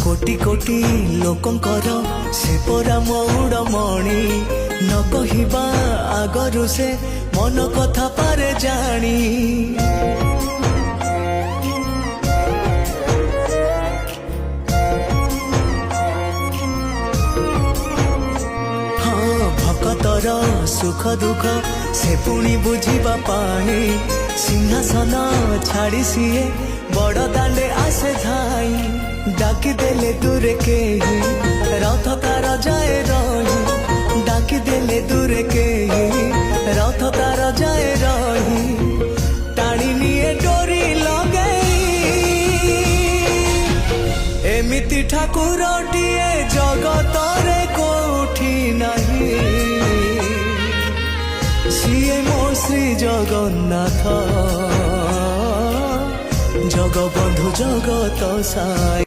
कोटि कोटि लोकंकर से परा मौड़मणि न कहिबा आगरु से मन कथा पारे जानी। हाँ भक्तर सुख दुख से पुणी बुझिबा पाई सिंहासन छाड़ी सीए बड़ दांडे आसे धाई डाकी देले दूरे के ही रथ तार जाए रही डाकी देले दूरे के ही रथ तार जाए रही टाणी निये डोरी लगई एमिति ठाकुरटिए जगतरे कोठी नहीं सिए मो श्री जगन्नाथ जगबंधु जगत साई।